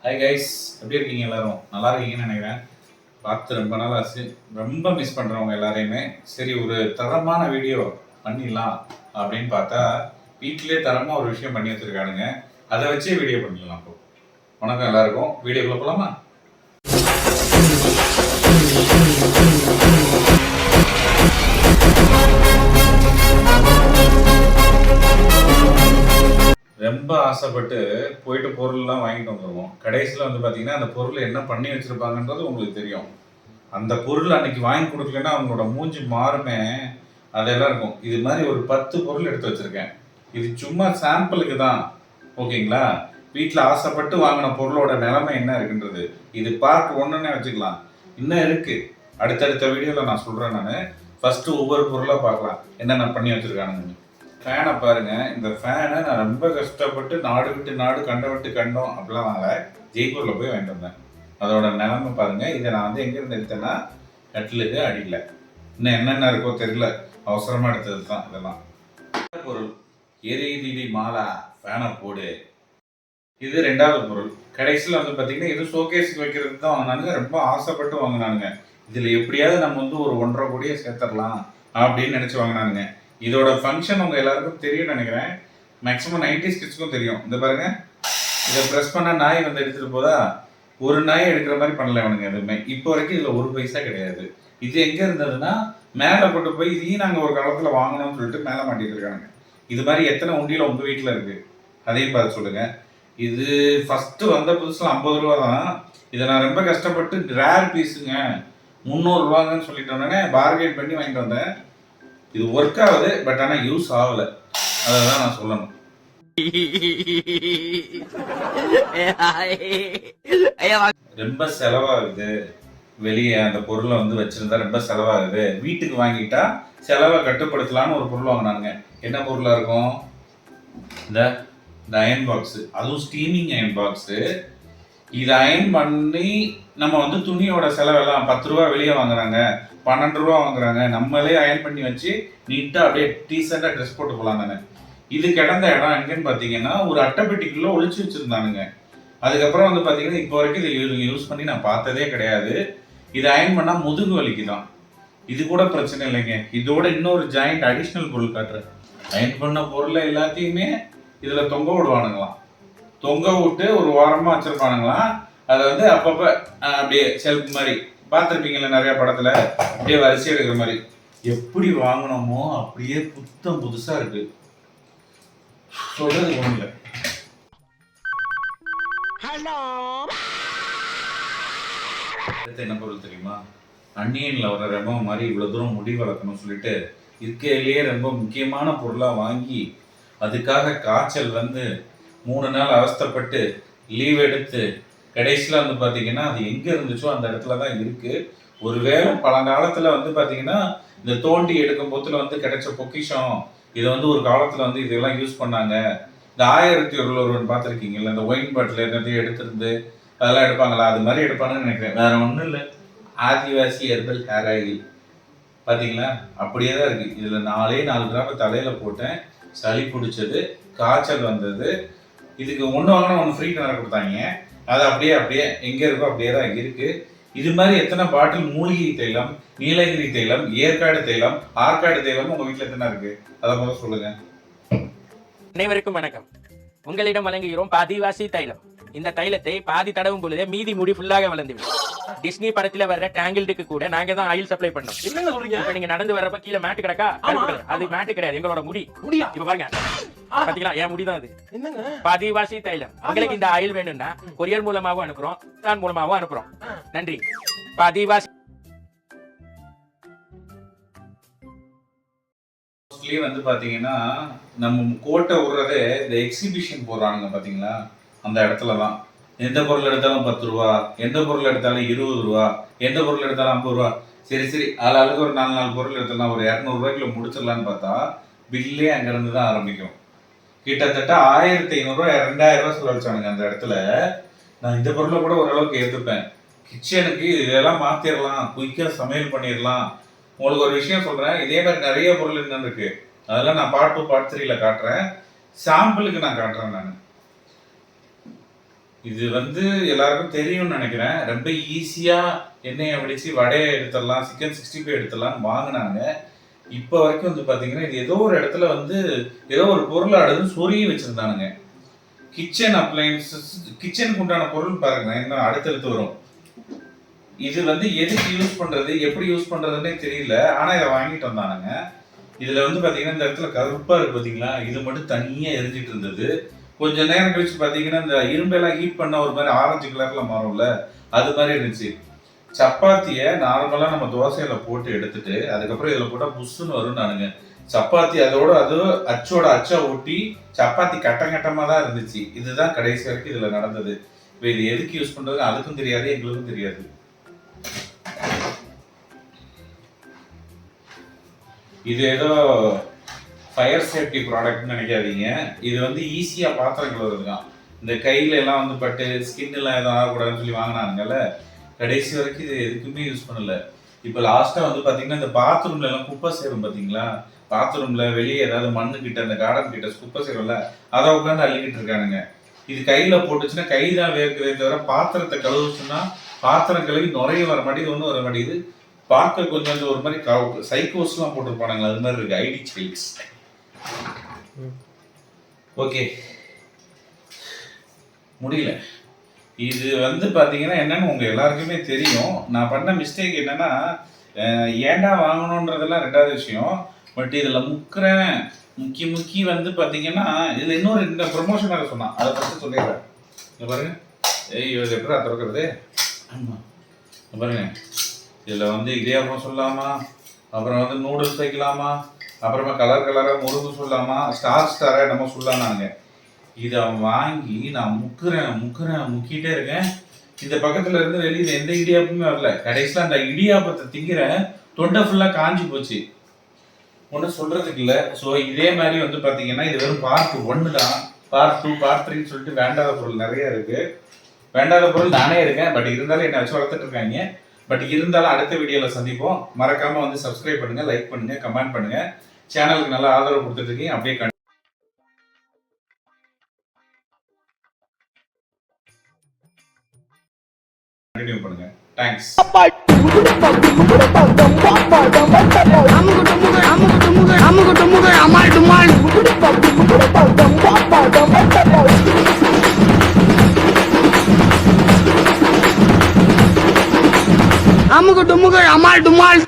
Hi guys, எப்படி இருக்கீங்க? எல்லாரும் நல்லா இருக்கீங்கன்னு நினைக்கிறேன். பார்த்து ரொம்ப நாள் ஆச்சு. ரொம்ப மிஸ் பண்ணுறவங்க எல்லாரையுமே. சரி, ஒரு தரமான வீடியோ பண்ணிடலாம் அப்படின்னு பார்த்தா வீட்டிலே தரமாக ஒரு விஷயம் பண்ணி வச்சுருக்கானுங்க. அதை வச்சே வீடியோ பண்ணிடலாம். இப்போ வணக்கம் எல்லாருக்கும். வீடியோக்குள்ளே போகலாமா? ரொம்ப ஆசைப்பட்டு போயிட்டு பொருள்லாம் வாங்கிட்டு வந்துடுவோம். கடைசியில் வந்து பார்த்தீங்கன்னா அந்த பொருள் என்ன பண்ணி வச்சுருப்பாங்கன்றது உங்களுக்கு தெரியும். அந்த பொருள் அன்னைக்கு வாங்கி கொடுக்கலன்னா அவங்களோட மூஞ்சி மாறுமே, அதெல்லாம் இருக்கும். இது மாதிரி ஒரு 10 பொருள் எடுத்து வச்சுருக்கேன். இது சும்மா சாம்பிளுக்கு தான், ஓகேங்களா? வீட்டில் ஆசைப்பட்டு வாங்கின பொருளோட நிலைமை என்ன இருக்குன்றது இது பார்ட் 1ன்னே வச்சுக்கலாம். இன்னும் இருக்குது, அடுத்தடுத்த வீடியோவில் நான் சொல்கிறேன். நான் ஃபஸ்ட்டு ஒவ்வொரு பொருளாக பார்க்கலாம் என்னென்ன பண்ணி வச்சுருக்கானுங்க. ஃபேனை பாருங்க. இந்த ஃபேனை நான் ரொம்ப கஷ்டப்பட்டு நாடு விட்டு நாடு கண்ட விட்டு கண்டோம் அப்படிலாம் வாங்கல, ஜெய்ப்பூரில் போய் வாங்கிட்டு வந்தேன். அதோட நிலைமை பாருங்க. இதை நான் வந்து எங்கேருந்து எடுத்தேன்னா கட்டிலுக்கு அடியில். இன்னும் என்னென்ன இருக்கோ தெரியல, அவசரமாக எடுத்தது தான் இதெல்லாம். பொருள் எரிதிடி மாலா ஃபேனை போடு. இது 2வது பொருள். கடைசியில் வந்து பார்த்தீங்கன்னா இது ஷோகேஸுக்கு வைக்கிறதுக்கு தான் வாங்கினானுங்க. ரொம்ப ஆசைப்பட்டு வாங்கினானுங்க. இதில் எப்படியாவது நம்ம வந்து ஒரு 1.5 கோடியை சேர்த்துடலாம் அப்படின்னு நினச்சி வாங்கினானுங்க. இதோட ஃபங்க்ஷன் உங்கள் எல்லாருக்கும் தெரியும் நினைக்கிறேன். மேக்ஸிமம் 90s கிட்ஸ்க்கும் தெரியும். இந்த பாருங்க, இதை ப்ரெஸ் பண்ணால் நாய் வந்து எடுத்துகிட்டு போதா, ஒரு நாயை எடுக்கிற மாதிரி பண்ணல அவனுங்க எதுவுமே. இப்போ வரைக்கும் இதில் 1 பைசா கிடையாது. இது எங்கே இருந்ததுன்னா மேலே கொண்டு போய் இதையும் நாங்கள் ஒரு காலத்தில் வாங்கணும்னு சொல்லிட்டு மேலே மாட்டிட்டு இருக்காங்க. இது மாதிரி எத்தனை உண்டியில் உங்கள் வீட்டில் இருக்குது அதையும் பார்த்து சொல்லுங்கள். இது ஃபஸ்ட்டு வந்த புதுசில் 50 ரூபா தான். இதை நான் ரொம்ப கஷ்டப்பட்டு ரேர் பீஸுங்க 300 ரூபாங்கன்னு சொல்லிட்டோன்னே பார்கெயின் பண்ணி வாங்கிட்டு வந்தேன். இது ஒர்க் ஆகுது, பட் ஆனால் யூஸ் ஆகலை. அதை தான் நான் சொல்லணும். ரொம்ப செலவாகுது. வெளியே அந்த பொருளை வந்து வச்சிருந்தா ரொம்ப செலவாகுது. வீட்டுக்கு வாங்கிட்டா செலவை கட்டுப்படுத்தலான்னு ஒரு பொருள் வாங்கினாங்க. என்ன பொருளாக இருக்கும்? இந்த அயன் பாக்ஸு, அதுவும் ஸ்டீமிங் அயன் பாக்ஸு. இது அயன் பண்ணி நம்ம வந்து துணியோட செலவெல்லாம் 10 ரூபா வெளியே வாங்குறாங்க, 12 ரூபா வாங்குறாங்க. நம்மளே அயன் பண்ணி வச்சு நீட்டாக அப்படியே டீசெண்டாக ட்ரெஸ் போட்டு போகலாம் தானே. இது கிடந்த இடம் எங்கன்னு பார்த்தீங்கன்னா ஒரு அட்டைப்பெட்டிக்குள்ளே ஒழிச்சு வச்சுருந்தானுங்க. அதுக்கப்புறம் வந்து பார்த்தீங்கன்னா இப்போ வரைக்கும் இதை யூஸ் பண்ணி நான் பார்த்ததே கிடையாது. இது அயன் பண்ணால் முதுகு வலிக்கு தான். இது கூட பிரச்சனை இல்லைங்க. இதோட இன்னொரு ஜாயிண்ட் அடிஷ்னல் பொருள் காட்டுறேன். அயன் பண்ண பொருளை எல்லாத்தையுமே இதில் தொங்க விடுவானுங்களாம். தொங்க விட்டு ஒரு வாரமாக வச்சுருப்பானுங்களாம். அதை வந்து அப்பப்போ அப்படியே செல்ஃப் மாதிரி பார்த்துருப்பீங்களா நிறையா படத்தில், அப்படியே வரிசை எடுக்கிற மாதிரி. எப்படி வாங்கினோமோ அப்படியே புத்தம் புதுசாக இருக்கு. சொல்றது ஒன்றும் இல்லை. அடுத்து என்ன பொருள் தெரியுமா? அன்னியனில் வர ரெமோ மாதிரி இவ்வளோ தூரம் முடி வளர்க்கணும்னு சொல்லிட்டு இருக்கையிலேயே ரொம்ப முக்கியமான பொருளாக வாங்கி அதுக்காக காய்ச்சல் வந்து 3 நாள் அவஸ்தைப்பட்டு லீவ் எடுத்து கடைசியில் வந்து பார்த்தீங்கன்னா அது எங்கே இருந்துச்சோ அந்த இடத்துல தான் இருக்குது. ஒருவேளை பழங்காலத்தில் வந்து பார்த்தீங்கன்னா இந்த தோண்டி எடுக்கும் போத்துல வந்து கிடைச்ச பொக்கிஷம். இதை வந்து ஒரு காலத்தில் வந்து இதெல்லாம் யூஸ் பண்ணாங்க. இந்த 1001 பார்த்துருக்கீங்களா? இந்த ஒயின் பாட்டில் என்னத்தையும் எடுத்துருந்து அதெல்லாம் எடுப்பாங்களா, அது மாதிரி எடுப்பாங்கன்னு நினைக்கிறேன். வேற ஒன்றும் இல்லை. ஆதிவாசி ஹெர்பல் ஹேர் ஆயில் பார்த்தீங்களா, அப்படியே தான் இருக்குது. இதில் 4 கிராம் தலையில் போட்டேன். சளி பிடிச்சது, காய்ச்சல் வந்தது. இதுக்கு ஒன்று வாங்கினா ஒன்று ஃப்ரீ கலர் கொடுத்தாங்க. அது அப்படியே எங்கே இருக்கோ அப்படியே தான் இருக்குது. இது மாதிரி எத்தனை பாட்டில் மூலிகை தைலம், நீலகிரி தைலம், ஏற்காடு தைலம், ஆற்காடு தைலம் உங்கள் வீட்டில் எத்தனை இருக்குது? அதை முதல்ல சொல்லுங்கள். அனைவருக்கும் வணக்கம். உங்களிடம் வழங்குகிறோம் ஆதிவாசி தைலம். இந்த தைலத்தை பாதி தடவும் பொழுதே மீதி முடி ஃபுல்லாக வளர்ந்துவிடும். டிஸ்னி படத்துல வர்ற டேங்கிள்டுக்கு கூட நாங்க தான் ஆயில் சப்ளை பண்ணோம். என்ன சொல்றீங்க? இப்ப நீங்க நடந்து வரப்ப கீழே மேட் கிடக்கா, அது மேட் கிடையாது, எங்களோட முடியா. இப்ப பாருங்க, பாத்தீங்களா, என் முடிதான் அது. என்னங்க ஆதிவாசி தைலம். உங்களுக்கு இந்த ஆயில் வேணும்னா கொரியர் மூலமாகவும் அனுப்புறோம், தான் மூலமாகவும் அனுப்புறோம். நன்றி. ஆதிவாசி வந்து பாத்தீங்கன்னா நம்ம கோட்டை விடுறதே இந்த எக்ஸிபிஷன் போடுறானுங்க பாத்தீங்களா, அந்த இடத்துல தான். எந்த பொருள் எடுத்தாலும் 10 ரூபா, எந்த பொருள் எடுத்தாலும் 20 ரூபா, எந்த பொருள் எடுத்தாலும் 50 ரூபா. சரி ஆளாளுக்கு ஒரு 4 பொருள் எடுத்துடலாம், ஒரு 200 ரூபாய்க்குள்ள முடிச்சிடலான்னு பார்த்தா பில்லே அங்கிருந்து தான் ஆரம்பிக்கும். கிட்டத்தட்ட 1500 ரூபா 2000 ரூபா செலவழிச்சானுங்க அந்த இடத்துல. நான் இந்த பொருளை கூட ஓரளவுக்கு ஏற்றுப்பேன். கிச்சனுக்கு இதெல்லாம் மாத்திரலாம், குயிக்காக சமையல் பண்ணிடலாம். உங்களுக்கு ஒரு விஷயம் சொல்றேன், இதே மாதிரி நிறைய பொருள் என்னன்னு இருக்கு. அதெல்லாம் நான் பார்ட் 2 பார்ட் 3ல காட்டுறேன். சாம்பிளுக்கு நான் காட்டுறேன். நான் இது வந்து எல்லாருக்கும் தெரியும்னு நினைக்கிறேன். ரொம்ப ஈஸியா எண்ணெயை வடிச்சு வடையை எடுத்துடலாம், சிக்கன் 65 எடுத்துடலாம் வாங்கினாங்க. இப்போ வரைக்கும் வந்து பாத்தீங்கன்னா இது ஏதோ ஒரு இடத்துல வந்து ஏதோ ஒரு பொருள் அடுத்து சொருகி வச்சிருந்தானுங்க. கிச்சன் அப்ளையன்சஸ், கிச்சனுக்கு உண்டான பொருள் பாருங்க இன்னும் அடுத்தடுத்து வரும். இது வந்து எதுக்கு யூஸ் பண்றது, எப்படி யூஸ் பண்றதுன்னே தெரியல. ஆனா இதை வாங்கிட்டு வந்தானுங்க. இதுல வந்து பாத்தீங்கன்னா இந்த இடத்துல கருப்பா இருக்கு பாத்தீங்களா, இது மட்டும் தனியா எரிஞ்சிட்டு இருந்தது. கொஞ்ச நேரம் கழிச்சு பாத்தீங்கன்னா இந்த இரும்பெல்லாம் ஹீட் பண்ண ஒரு மாதிரி ஆரஞ்சு கலர்ல மாறும்ல, அது மாதிரி இருந்துச்சு. சப்பாத்தியை நார்மலா நம்ம தோசையில போட்டு எடுத்துட்டு அதுக்கப்புறம் இதுல போட்டா புஷ்ஷுன்னு வரும். நானுங்க சப்பாத்தி அதோட அது அச்சோட அச்சா ஒட்டி சப்பாத்தி கட்டம் கட்டமா தான் இருந்துச்சு. இதுதான் கடைசி வரைக்கும் இதுல நடந்தது. இப்போ இது எதுக்கு யூஸ் பண்றது அதுக்கும் தெரியாது, எங்களுக்கும் தெரியாது. இது ஏதோ ஃபயர் சேஃப்டி ப்ராடக்ட்னு நினைக்காதீங்க. இது வந்து ஈஸியாக பாத்திரம் கழுவுறதுதான். இந்த கையில எல்லாம் வந்து பட்டு ஸ்கின் எல்லாம் எதுவும் ஆகக்கூடாதுன்னு சொல்லி வாங்கினாங்கல்ல, கடைசி வரைக்கும் இது எதுக்குமே யூஸ் பண்ணல. இப்போ லாஸ்ட்டாக வந்து பார்த்தீங்கன்னா இந்த பாத்ரூம்ல எல்லாம் குப்பை சேரும் பார்த்தீங்களா, பாத்ரூம்ல வெளியே ஏதாவது மண்ணு கிட்ட அந்த கார்டன் கிட்ட குப்பை சேரும்ல, அதை உட்காந்து அள்ளிக்கிட்டு இருக்கானுங்க. இது கையில போட்டுச்சுன்னா கை தான் வேர்க்குதே தவிர பாத்திரத்தை கழுவுச்சுன்னா பாத்திரம் கழுவி நுரைய வர மாட்டேங்குது, ஒன்றும் வர மாட்டேங்குது. பார்க்க கொஞ்சம் ஒரு மாதிரி சைக்கோஸ்லாம் போட்டிருப்பானுங்க, அது மாதிரி இருக்கு. ID child's. ஓகே, முடியல. இது வந்து பாத்தீங்கன்னா என்னன்னு உங்க எல்லாருக்குமே தெரியும். நான் பண்ண மிஸ்டேக் என்னன்னா, ஏன்டா வாங்கணுன்றதெல்லாம் ரெண்டாவது விஷயம். பட் இதுல முக்கி வந்து பாத்தீங்கன்னா இதுல இன்னொரு இந்த ப்ரொமோஷனாக சொன்னான், அதை பத்தி சொல்லிடுறேன். இங்க பாருங்க, ஐயோ இது எப்படி திறக்கிறது. ஆமா பாருங்க, இதுல வந்து இடியாப்பம் சொல்லலாமா, அப்புறம் வந்து நூடுல்ஸ் வைக்கலாமா, அப்புறமா கலர் கலரா முருகு சொல்லலாமா, ஸ்டாரா நம்ம சொல்லலாம்னாங்க. இதை வாங்கி நான் முக்கிட்டே இருக்கேன். இந்த பக்கத்துல இருந்து வெளியில எந்த இடியாப்பமே வரல. கடைசியில் அந்த இடியாப்பத்தை திங்கிற தொண்டை ஃபுல்லா காஞ்சி போச்சு. ஒன்றும் சொல்றதுக்கு இல்லை. ஸோ இதே மாதிரி வந்து பாத்தீங்கன்னா இது வெறும் பார்ட் 1 தான். பார்ட் 2 பார்ட் 3 சொல்லிட்டு வேண்டாத பொருள் நிறைய இருக்கு. வேண்டாத பொருள் நானே இருக்கேன், பட் இருந்தாலும் என்ன வச்சு வளர்த்துட்டு இருக்காங்க. பட் இருந்தாலும் அடுத்த வீடியோல சந்திப்போம். மறக்காம வந்து சப்ஸ்கிரைப் பண்ணுங்க, லைக் பண்ணுங்க, கமெண்ட் பண்ணுங்க. சேனலுக்கு நல்ல ஆதரவு கொடுத்துட்டு இருக்கீங்க, அப்படியே கண்டினியூ பண்ணுங்க. தேங்க்ஸ். அமுகு டுமுகு அமால் டுமால்.